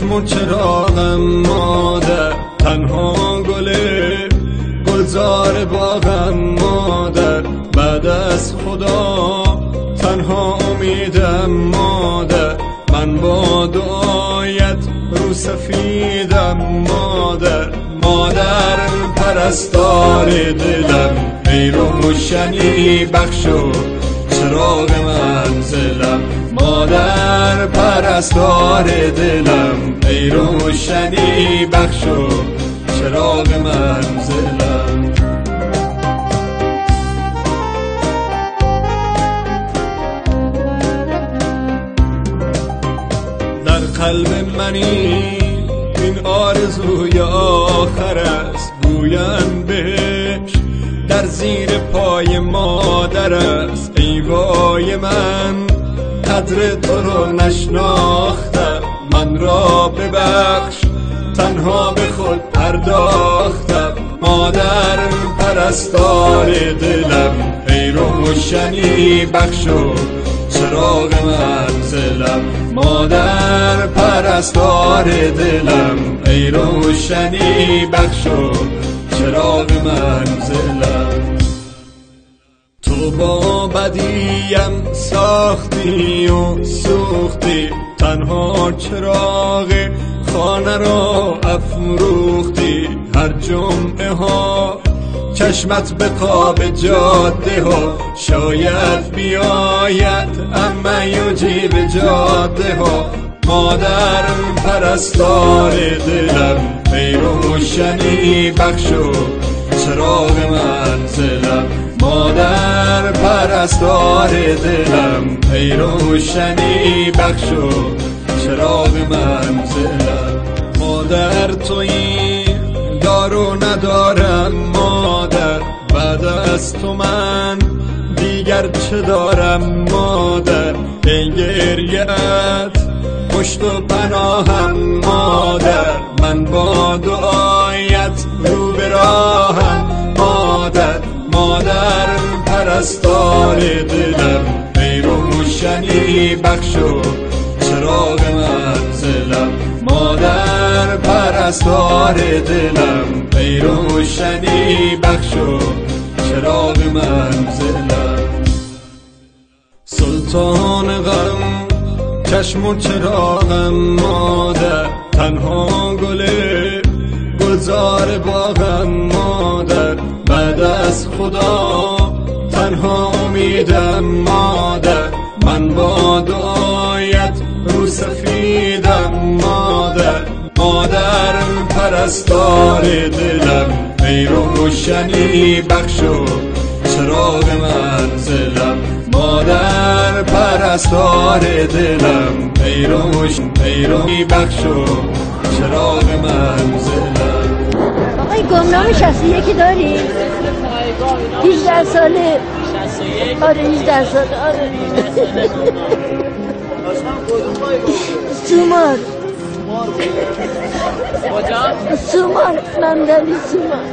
چشم و چراغم مادر، تنها گلزار باغم مادر، بعد از خدا تنها امیدم مادر، من با دعایت رو سفیدم مادر. مادر پرستار دلم، ای روشنی بخش و چراغ منزلم. مادر پرستار دلم، ای روشنی بخش و چراغ منزلم. در قلب منی این آرزوی آخر است، گویم بهش در زیر پای مادر است. ای وای من قدر تو رو نشناختم، من را ببخش تنها به خود پرداختم. مادر پرستار دلم، ای روشنی بخش و چراغ منزلم. مادر پرستار دلم، ای روشنی بخش و چراغ منزلم. تو با بدیم ساختی و سوختی، تنها چراغ خانه را افروختی. هر جمعه ها چشمت به خواب جاده ها، شاید بیاید اما یجیب جاده ها. مادر پرستار دلم، ای روشنی بخش و چراغ منزلم. مادر پرستار دلم، ای روشنی بخش و چراغ منزلم. مادر تویی دارو ندارم مادر، بعد از تو من دیگر چه دارم مادر. ای گریه‌ات پشت و پناهم مادر، من با دعایت رو به راهم مادر. مادر پرستار دلم، ای روشنی بخش و چراغ منزلم. مادر پرستار دلم، ای روشنی بخش و چراغ منزلم. سلطان غم چشم و چراغم مادر، تنها گلزار باغم مادر، بعد از خدا تنها امیدم مادر، من با دعایت رو سفیدم مادر. مادر پرستار دلم، ای روشنی بخش و چراغ منزلم. مادر پرستار دلم، ای روشنی بخش و چراغ منزلم. آقای گمنام 61 داری؟ 18 ساله. آره 18 ساله. آره سومار سومار ممدلی سومار.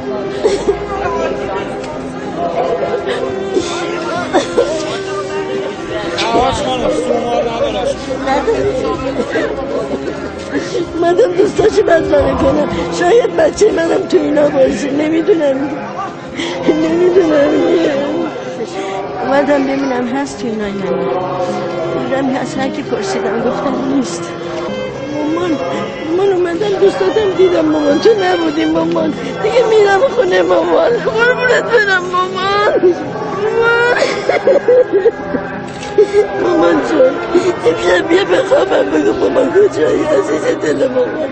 مادم دوستاشو بدبانه کنم، شاید بچه منم تو اینا باشه، نمیدونم. اومدم ببینم هست تو اینا یا نه. دیدم هست، هر کی پرسیدم گفتم نیست. مامان اومدم دوستاتم دیدم، مامان تو نبودی مامان، دیگه میرم خونه مامان، قربونت برم مامان. مامان جون امشب بیا بخوابم، بگو مامان کجایی عزیز دل مامان.